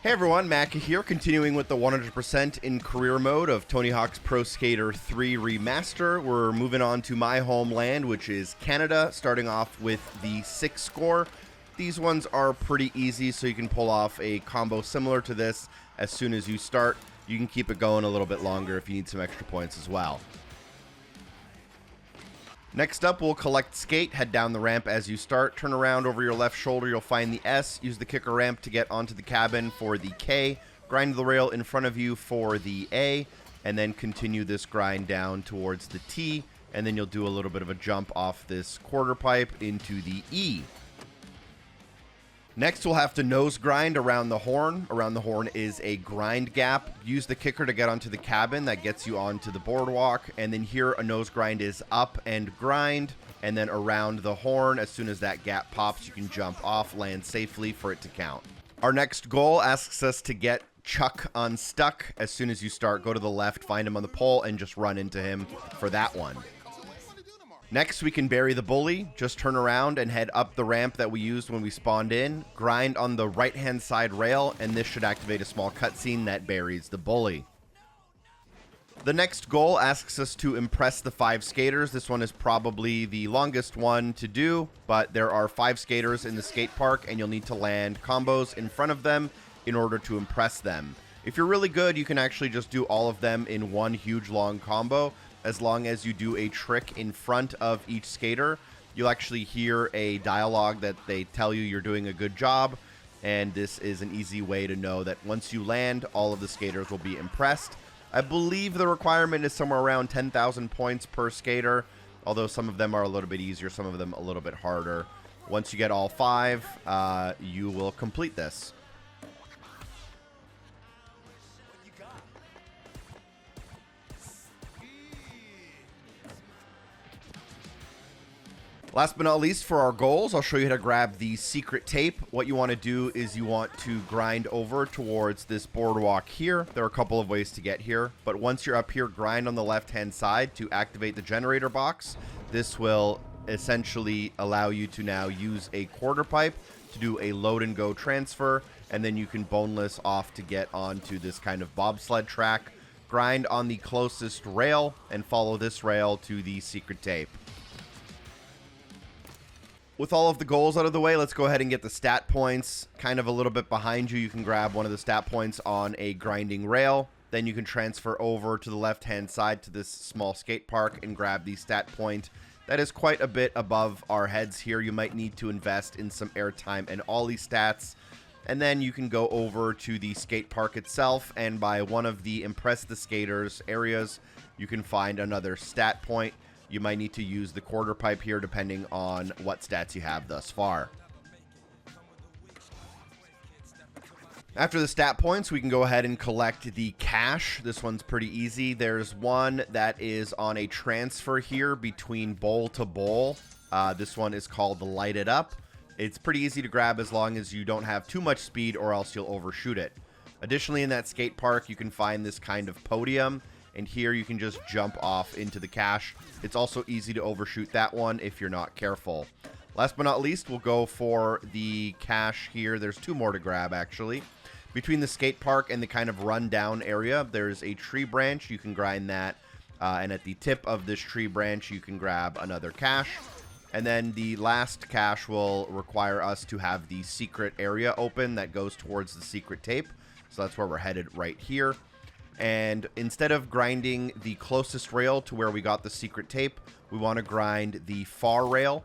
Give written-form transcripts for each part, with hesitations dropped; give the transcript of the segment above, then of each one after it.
Hey everyone, Macca here, continuing with the 100% in career mode of Tony Hawk's Pro Skater 3 Remaster. We're moving on to my homeland, which is Canada, starting off with the 6 score. These ones are pretty easy, so you can pull off a combo similar to this as soon as you start. You can keep it going a little bit longer if you need some extra points as well. Next up, we'll collect skate, head down the ramp as you start, turn around over your left shoulder, you'll find the S, use the kicker ramp to get onto the cabin for the K, grind the rail in front of you for the A, and then continue this grind down towards the T, and then you'll do a little bit of a jump off this quarter pipe into the E. Next, we'll have to nose grind around the horn. Around the horn is a grind gap. Use the kicker to get onto the cabin. That gets you onto the boardwalk. And then here, a nose grind is up and grind. And then around the horn, as soon as that gap pops, you can jump off, land safely for it to count. Our next goal asks us to get Chuck Unstuck. As soon as you start, go to the left, find him on the pole, and just run into him for that one. Next, we can bury the bully. Just turn around and head up the ramp that we used when we spawned in. Grind on the right-hand side rail, and this should activate a small cutscene that buries the bully. The next goal asks us to impress the 5 skaters. This one is probably the longest one to do, but there are 5 skaters in the skate park, and you'll need to land combos in front of them in order to impress them. If you're really good, you can actually just do all of them in one huge long combo. As long as you do a trick in front of each skater, you'll actually hear a dialogue that they tell you you're doing a good job, and this is an easy way to know that once you land, all of the skaters will be impressed. I believe the requirement is somewhere around 10,000 points per skater, although some of them are a little bit easier, some of them a little bit harder. Once you get all 5, you will complete this. Last but not least, for our goals, I'll show you how to grab the secret tape. What you want to do is you want to grind over towards this boardwalk here. There are a couple of ways to get here, but once you're up here, grind on the left-hand side to activate the generator box. This will essentially allow you to now use a quarter pipe to do a load and go transfer, and then you can boneless off to get onto this kind of bobsled track. Grind on the closest rail and follow this rail to the secret tape. With all of the goals out of the way, let's go ahead and get the stat points. Kind of a little bit behind you, you can grab one of the stat points on a grinding rail. Then you can transfer over to the left-hand side to this small skate park and grab the stat point. That is quite a bit above our heads here. You might need to invest in some airtime and ollie stats. And then you can go over to the skate park itself, and by one of the Impress the Skaters areas, you can find another stat point. You might need to use the quarter pipe here depending on what stats you have thus far. After the stat points, we can go ahead and collect the cash. This one's pretty easy. There's one that is on a transfer here between bowl to bowl. This one is called the Light It Up. It's pretty easy to grab as long as you don't have too much speed, or else you'll overshoot it. Additionally, in that skate park, you can find this kind of podium, and here you can just jump off into the cache. It's also easy to overshoot that one if you're not careful. Last but not least, we'll go for the cache here. There's 2 more to grab, actually. Between the skate park and the kind of run-down area, there's a tree branch. You can grind that, and at the tip of this tree branch, you can grab another cache. And then the last cache will require us to have the secret area open that goes towards the secret tape. So that's where we're headed right here. And instead of grinding the closest rail to where we got the secret tape, we want to grind the far rail.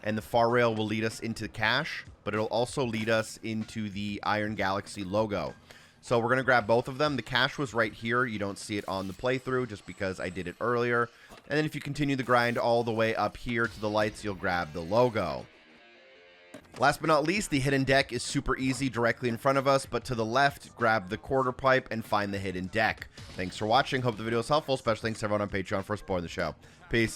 And the far rail will lead us into cache, but it'll also lead us into the Iron Galaxy logo. So we're going to grab both of them. The cache was right here. You don't see it on the playthrough just because I did it earlier. And then if you continue the grind all the way up here to the lights, you'll grab the logo. Last but not least, the hidden deck is super easy directly in front of us, but to the left, grab the quarter pipe and find the hidden deck. Thanks for watching. Hope the video was helpful. Special thanks to everyone on Patreon for supporting the show. Peace.